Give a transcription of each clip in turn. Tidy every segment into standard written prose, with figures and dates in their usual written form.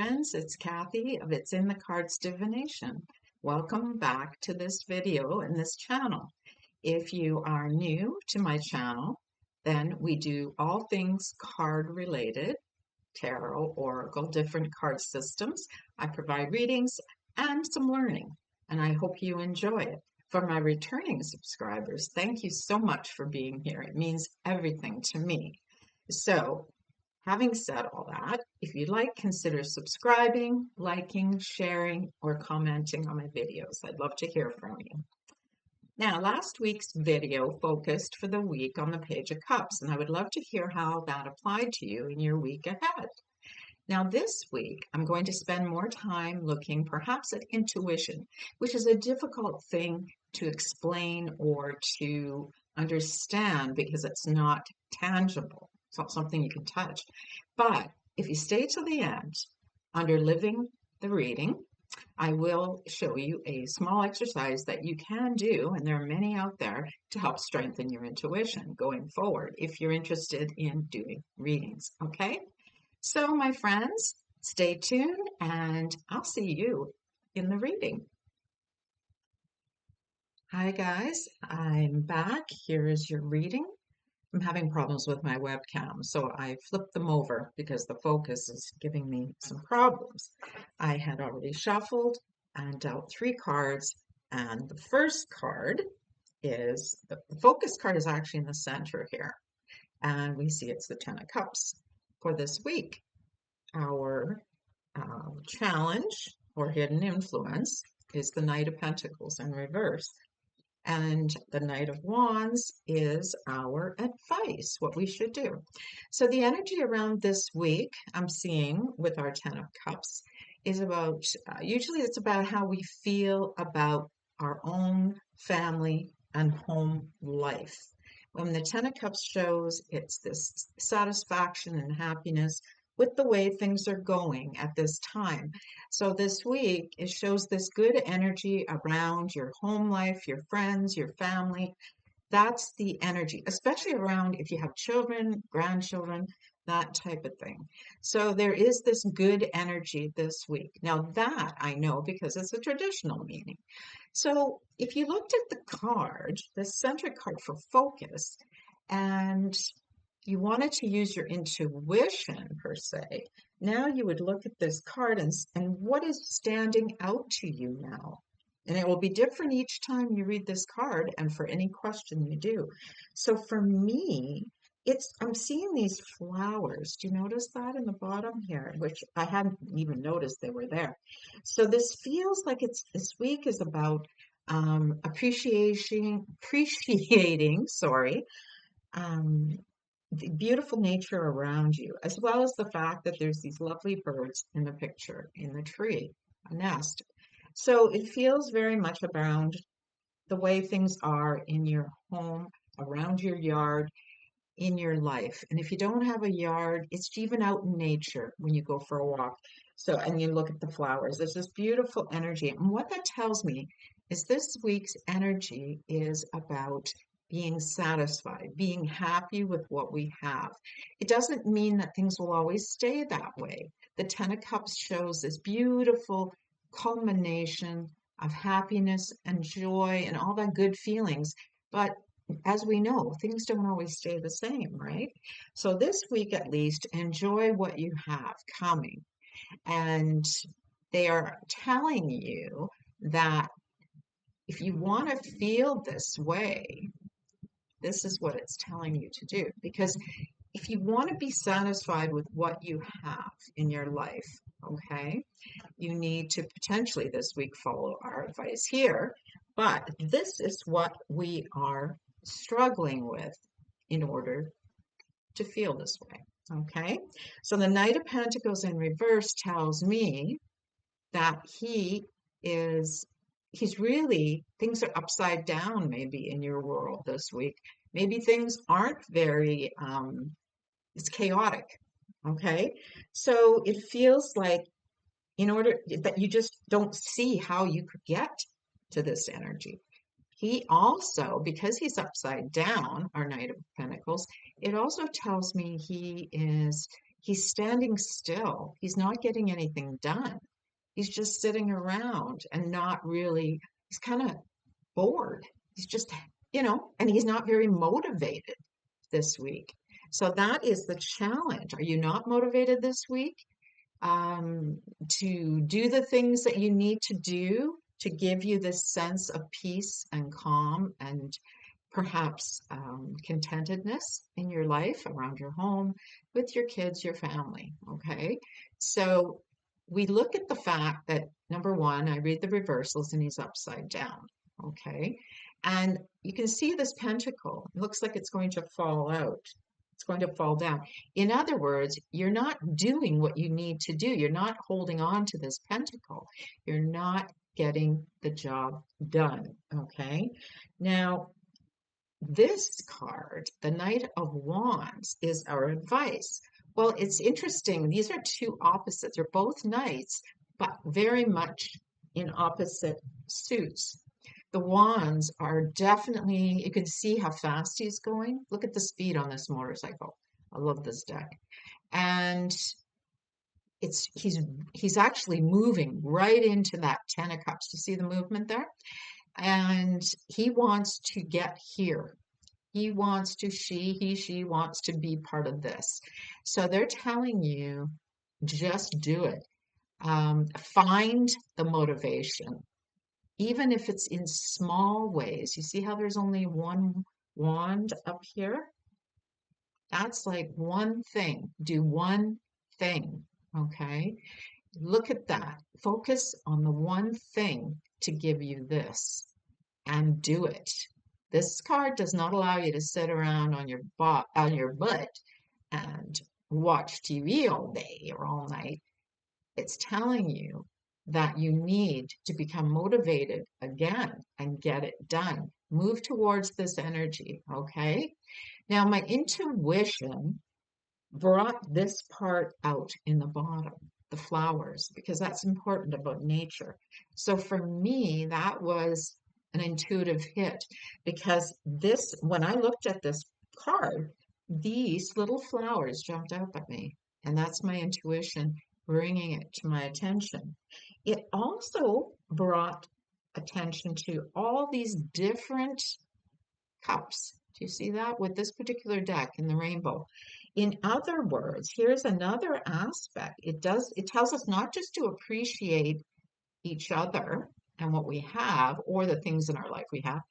friends, it's Kathy of It's in the Cards Divination. Welcome back to this video and this channel. If you are new to my channel, then we do all things card related, tarot, oracle, different card systems. I provide readings and some learning, and I hope you enjoy it. For my returning subscribers, thank you so much for being here. It means everything to me. So, having said all that, if you'd like, consider subscribing, liking, sharing, or commenting on my videos. I'd love to hear from you. Now, last week's video focused for the week on the Page of Cups, and I would love to hear how that applied to you in your week ahead. Now, this week, I'm going to spend more time looking perhaps at intuition, which is a difficult thing to explain or to understand because it's not tangible. It's not something you can touch. But if you stay to the end, under living the reading, I will show you a small exercise that you can do, and there are many out there, to help strengthen your intuition going forward if you're interested in doing readings, okay? So, my friends, stay tuned, and I'll see you in the reading. Hi, guys. I'm back. Here is your reading. I'm having problems with my webcam, so I flipped them over because the focus is giving me some problems. I had already shuffled and dealt 3 cards, and the first card is, the focus card is actually in the center here, and we see it's the 10 of Cups. For this week, our challenge or hidden influence is the Knight of Pentacles in reverse. And the Knight of Wands is our advice, what we should do. So the energy around this week I'm seeing with our 10 of Cups is about, usually it's about how we feel about our own family and home life. When the 10 of Cups shows, it's this satisfaction and happiness with the way things are going at this time. So this week, it shows this good energy around your home life, your friends, your family. That's the energy, especially around if you have children, grandchildren, that type of thing. So there is this good energy this week. Now that I know because it's a traditional meaning. So if you looked at the card, the center card for focus, and you wanted to use your intuition per se, now you would look at this card and what is standing out to you now. And it will be different each time you read this card and for any question you do. So for me, I'm seeing these flowers. Do you notice that in the bottom here, which I hadn't even noticed they were there. So this feels like this week is about appreciating, the beautiful nature around you, as well as the fact that there's these lovely birds in the picture, in the tree, a nest. So it feels very much around the way things are in your home, around your yard, in your life. And if you don't have a yard, it's even out in nature when you go for a walk. So, and you look at the flowers, there's this beautiful energy. And what that tells me is this week's energy is about being satisfied, being happy with what we have. It doesn't mean that things will always stay that way. The 10 of Cups shows this beautiful culmination of happiness and joy and all that good feelings. But as we know, things don't always stay the same, right? So this week, at least, enjoy what you have coming. And they are telling you that if you want to feel this way, this is what it's telling you to do. Because if you want to be satisfied with what you have in your life, okay, you need to potentially this week follow our advice here. But this is what we are struggling with in order to feel this way, okay? So the Knight of Pentacles in reverse tells me that he's really, things are upside down maybe in your world this week. Maybe things aren't very, it's chaotic, okay? So it feels like in order that you just don't see how you could get to this energy. He also, because he's upside down, our Knight of Pentacles, it also tells me He's standing still. He's not getting anything done. He's just sitting around and not really, he's kind of bored. He's just, and he's not very motivated this week. So that is the challenge. Are you not motivated this week to do the things that you need to do to give you this sense of peace and calm and perhaps contentedness in your life, around your home, with your kids, your family? Okay. So we look at the fact that number one, I read the reversals and he's upside down. Okay. And you can see this pentacle. It looks like it's going to fall out. It's going to fall down. In other words, you're not doing what you need to do. You're not holding on to this pentacle. You're not getting the job done. Okay. Now, this card, the Knight of Wands, is our advice. Well, it's interesting. These are two opposites. They're both knights, but very much in opposite suits. The wands are definitely, you can see how fast he's going. Look at the speed on this motorcycle. I love this deck. And he's actually moving right into that Ten of Cups. Do you see the movement there? And he wants to get here. He wants to, she wants to be part of this. So they're telling you, just do it. Find the motivation, even if it's in small ways. You see how there's only one wand up here? That's like one thing. Do one thing, okay? Look at that. Focus on the one thing to give you this and do it. This card does not allow you to sit around on your butt and watch TV all day or all night. It's telling you that you need to become motivated again and get it done. Move towards this energy, okay? Now, my intuition brought this part out in the bottom, the flowers, because that's important about nature. So for me, that was an intuitive hit, because this, when I looked at this card, these little flowers jumped out at me, and that's my intuition bringing it to my attention. It also brought attention to all these different cups. Do you see that with this particular deck in the rainbow? In other words, here's another aspect. It tells us not just to appreciate each other and what we have, or the things in our life we have.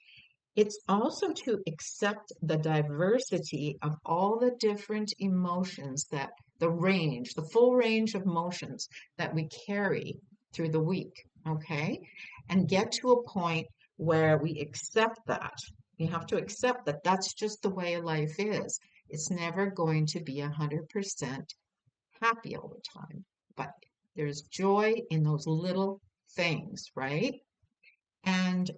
It's also to accept the diversity of all the different emotions, that the full range of emotions that we carry through the week, okay? And get to a point where we accept that. You have to accept that that's just the way life is. It's never going to be 100% happy all the time, but there's joy in those little things, right? And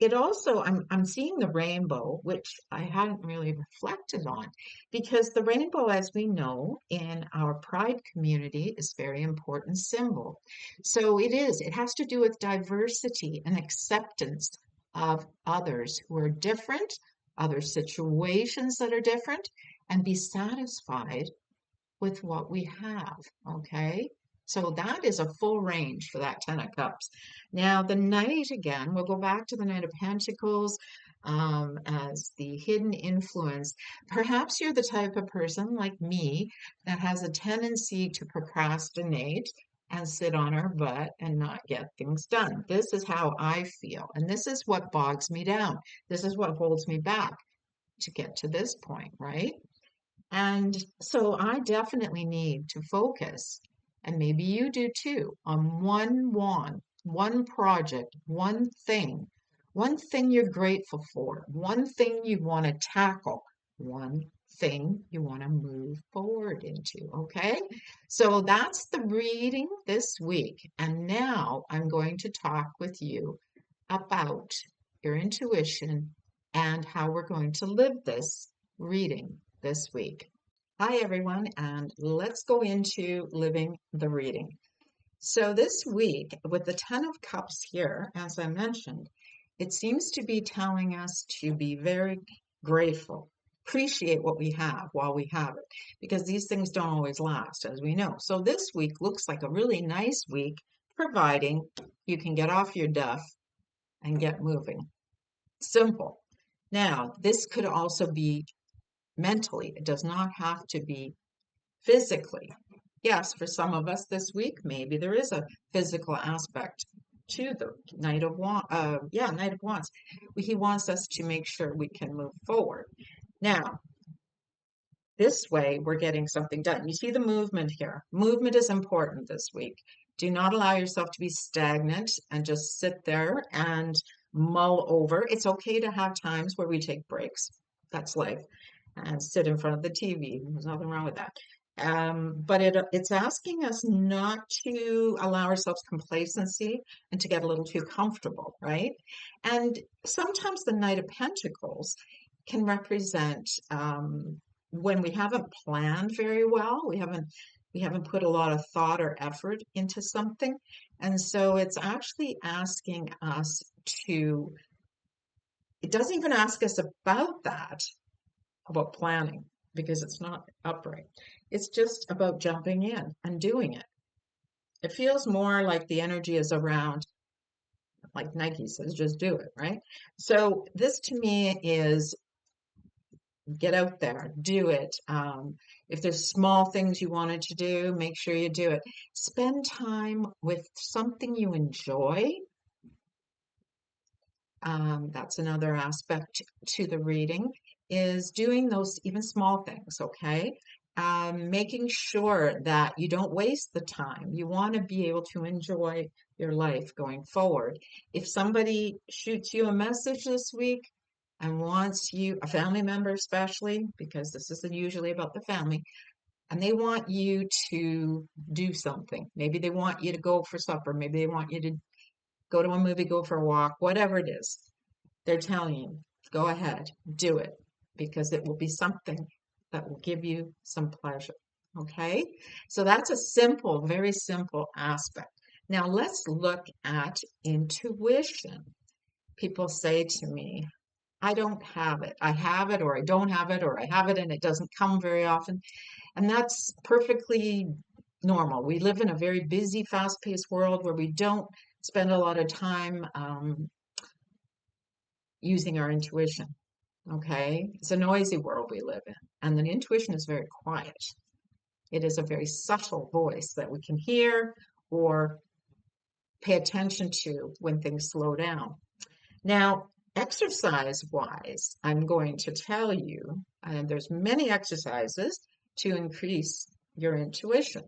it also, I'm seeing the rainbow, which I hadn't really reflected on, because the rainbow, as we know, in our Pride community, is a very important symbol. So it has to do with diversity and acceptance of others who are different, other situations that are different, and be satisfied with what we have, okay? So that is a full range for that Ten of Cups. Now, the Knight, again, we'll go back to the Knight of Pentacles as the hidden influence. Perhaps you're the type of person like me that has a tendency to procrastinate and sit on our butt and not get things done. This is how I feel, and this is what bogs me down. This is what holds me back to get to this point, right? And so I definitely need to focus, and maybe you do too, on one wand, one project, one thing you're grateful for, one thing you want to tackle, one thing you want to move forward into, okay? So that's the reading this week. And now I'm going to talk with you about your intuition and how we're going to live this reading this week. Hi, everyone, and let's go into living the reading. So this week, with the Ten of Cups here, as I mentioned, it seems to be telling us to be very grateful, appreciate what we have while we have it, because these things don't always last, as we know. So this week looks like a really nice week, providing you can get off your duff and get moving. Simple. Now, this could also be mentally. It does not have to be physically. Yes, for some of us this week, maybe there is a physical aspect to the Knight of Wands. Knight of Wands. He wants us to make sure we can move forward. Now, this way, we're getting something done. You see the movement here. Movement is important this week. Do not allow yourself to be stagnant and just sit there and mull over. It's okay to have times where we take breaks. That's life. And sit in front of the TV. There's nothing wrong with that. But it's asking us not to allow ourselves complacency and to get a little too comfortable, right? And sometimes the Knight of Pentacles can represent when we haven't planned very well, we haven't put a lot of thought or effort into something. And so it's actually asking us to, it doesn't even ask us about that, about planning, because it's not upright. It's just about jumping in and doing it. It feels more like the energy is around, like Nike says, just do it, right? So this to me is get out there, do it. If there's small things you wanted to do, make sure you do it. Spend time with something you enjoy. That's another aspect to the reading, is doing those even small things, okay? Making sure that you don't waste the time. You want to be able to enjoy your life going forward. If somebody shoots you a message this week and wants you, a family member especially, because this is usually about the family, and they want you to do something. Maybe they want you to go for supper. Maybe they want you to go to a movie, go for a walk, whatever it is. They're telling you, go ahead, do it, because it will be something that will give you some pleasure. Okay? So that's a simple, very simple aspect. Now let's look at intuition. People say to me, I don't have it. I have it, or I don't have it, or I have it and it doesn't come very often. And that's perfectly normal. We live in a very busy, fast-paced world where we don't spend a lot of time using our intuition. Okay? It's a noisy world we live in. And the intuition is very quiet. It is a very subtle voice that we can hear or pay attention to when things slow down. Now, exercise-wise, I'm going to tell you, and there's many exercises to increase your intuition.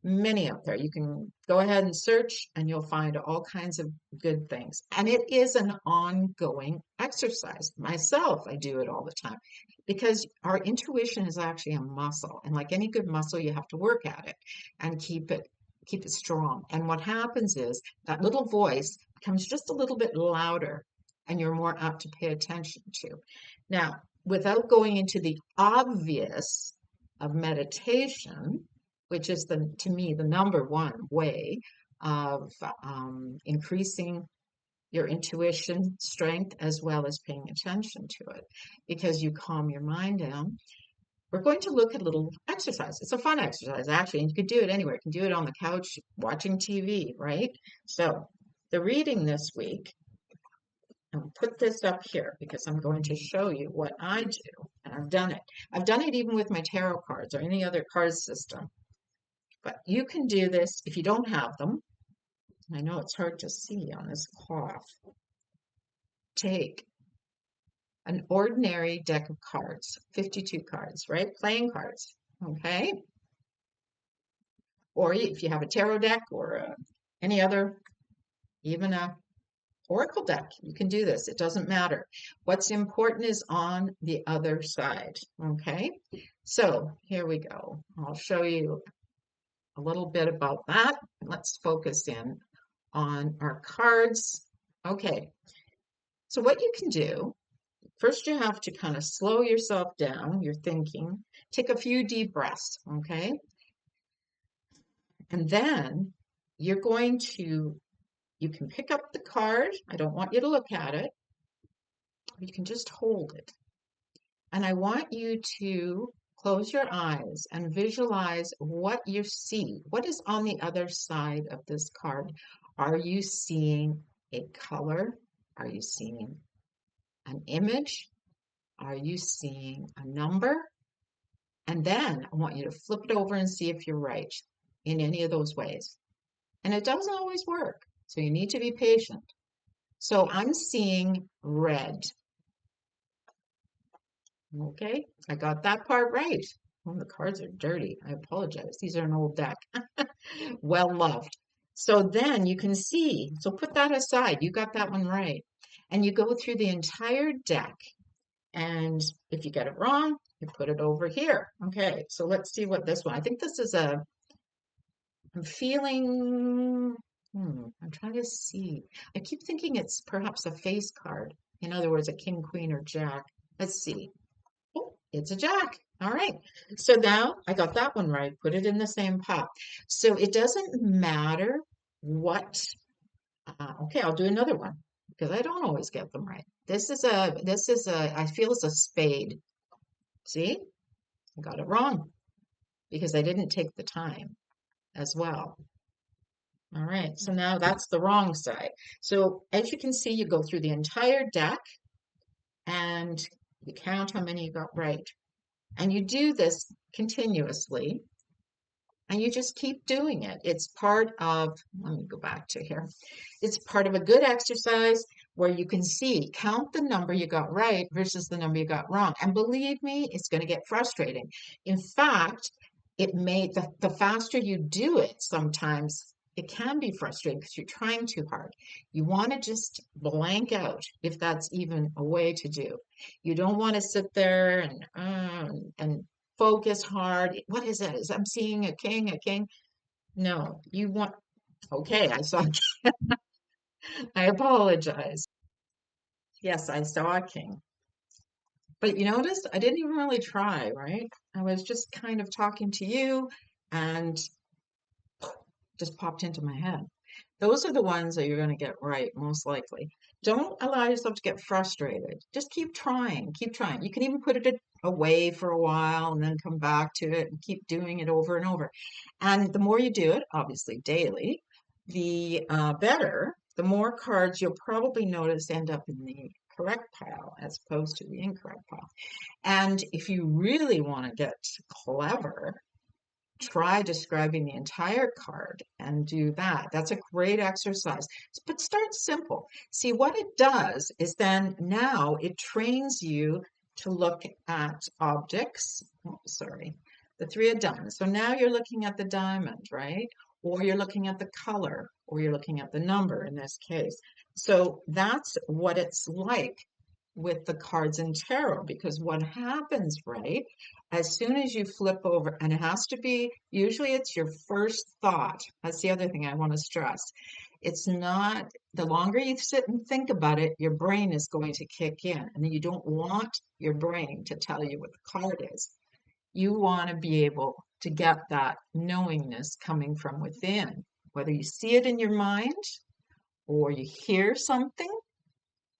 Many out there. You can go ahead and search and you'll find all kinds of good things. And it is an ongoing exercise. Myself, I do it all the time because our intuition is actually a muscle. And like any good muscle, you have to work at it and keep it strong. And what happens is that little voice becomes just a little bit louder and you're more apt to pay attention to. Now, without going into the obvious of meditation, which is to me the number one way of increasing your intuition strength as well as paying attention to it, because you calm your mind down. We're going to look at a little exercise. It's a fun exercise, actually, and you can do it anywhere. You can do it on the couch, watching TV, right? So the reading this week, I'll put this up here because I'm going to show you what I do, and I've done it. I've done it even with my tarot cards or any other card system. But you can do this if you don't have them. I know it's hard to see on this cloth. Take an ordinary deck of cards, 52 cards, right? Playing cards, okay? Or if you have a tarot deck or any other, even a oracle deck, you can do this. It doesn't matter. What's important is on the other side, okay? So here we go. I'll show you a little bit about that. Let's focus in on our cards. Okay, so what you can do, first you have to kind of slow yourself down, your thinking, take a few deep breaths, okay? And then you're going to, you can pick up the card. I don't want you to look at it. You can just hold it. And I want you to close your eyes and visualize what you see. What is on the other side of this card? Are you seeing a color? Are you seeing an image? Are you seeing a number? And then I want you to flip it over and see if you're right in any of those ways. And it doesn't always work, so you need to be patient. So I'm seeing red. Okay, I got that part right. Oh, the cards are dirty. I apologize. These are an old deck. Well loved. So then you can see, so put that aside. You got that one right. And you go through the entire deck. And if you get it wrong, you put it over here. Okay, so let's see what this one. I think this is a, I'm feeling, I'm trying to see. I keep thinking it's perhaps a face card. In other words, a king, queen, or jack. Let's see. Oh, it's a jack. All right. So now I got that one right. Put it in the same pot. So it doesn't matter what. Okay, I'll do another one because I don't always get them right. I feel it's a spade. See, I got it wrong because I didn't take the time as well. All right, so now that's the wrong side. So as you can see, you go through the entire deck and you count how many you got right. And you do this continuously and you just keep doing it. It's part of, let me go back to here. It's part of a good exercise where you can see, count the number you got right versus the number you got wrong. And believe me, it's going to get frustrating. In fact, the faster you do it, sometimes it can be frustrating because you're trying too hard. You want to just blank out if that's even a way to do. You don't want to sit there and focus hard. What is it? I'm seeing a king, a king. No, you want, okay, I saw, I apologize. Yes, I saw a king. But you noticed I didn't even really try, right? I was just kind of talking to you and just popped into my head. Those are the ones that you're going to get right, most likely. Don't allow yourself to get frustrated. Just keep trying, keep trying. You can even put it away for a while and then come back to it and keep doing it over and over. And the more you do it, obviously daily, the better, the more cards you'll probably notice end up in the correct pile as opposed to the incorrect pile. And if you really want to get clever, try describing the entire card and do that. That's a great exercise. But start simple. See, what it does is then now it trains you to look at objects. Oh, sorry, the three of diamonds. So now you're looking at the diamond, right? Or you're looking at the color, or you're looking at the number in this case. So that's what it's like with the cards in tarot, because what happens, right, as soon as you flip over, and it has to be, usually it's your first thought. That's the other thing I want to stress. It's not, the longer you sit and think about it, your brain is going to kick in, and you don't want your brain to tell you what the card is. You want to be able to get that knowingness coming from within, whether you see it in your mind or you hear something.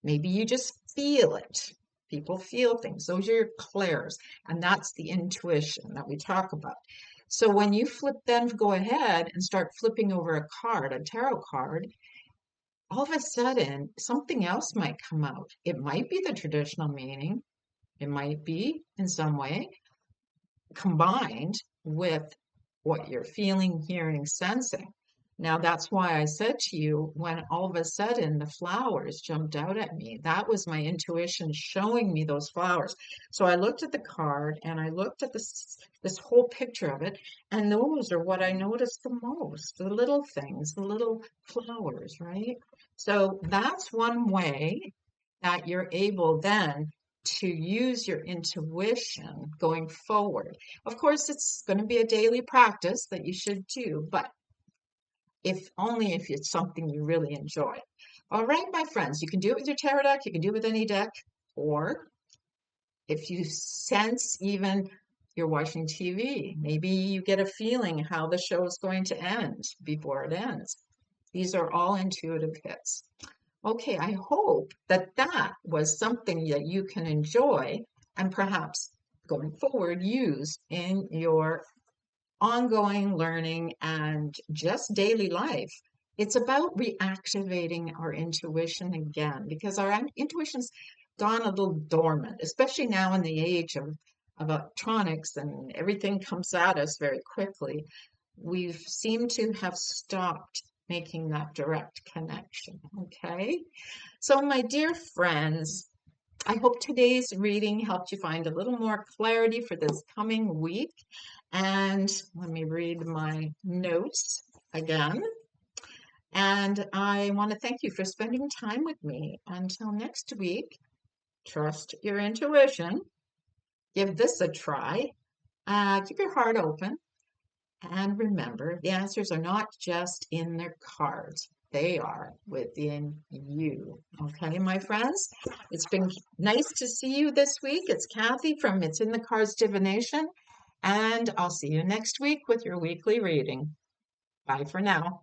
Maybe you just feel it. People feel things. Those are your clairs. And that's the intuition that we talk about. So when you then go ahead and start flipping over a card, a tarot card, all of a sudden something else might come out. It might be the traditional meaning. It might be in some way combined with what you're feeling, hearing, sensing. Now, that's why I said to you, when all of a sudden the flowers jumped out at me, that was my intuition showing me those flowers. So I looked at the card and I looked at this whole picture of it, and those are what I noticed the most, the little things, the little flowers, right? So that's one way that you're able then to use your intuition going forward. Of course, it's going to be a daily practice that you should do, but if only if it's something you really enjoy. All right, my friends, you can do it with your tarot deck, you can do it with any deck, or if you sense even you're watching TV, maybe you get a feeling how the show is going to end before it ends. These are all intuitive hits. Okay, I hope that that was something that you can enjoy and perhaps going forward use in your ongoing learning and just daily life. It's about reactivating our intuition again because our intuition's gone a little dormant, especially now in the age of electronics and everything comes at us very quickly. We've seemed to have stopped making that direct connection. Okay. So, my dear friends, I hope today's reading helped you find a little more clarity for this coming week. And let me read my notes again. And I want to thank you for spending time with me. Until next week, trust your intuition. Give this a try. Keep your heart open. And remember, the answers are not just in their cards. They are within you. Okay, my friends? It's been nice to see you this week. It's Kathy from It's in the Cards Divination. And I'll see you next week with your weekly reading. Bye for now.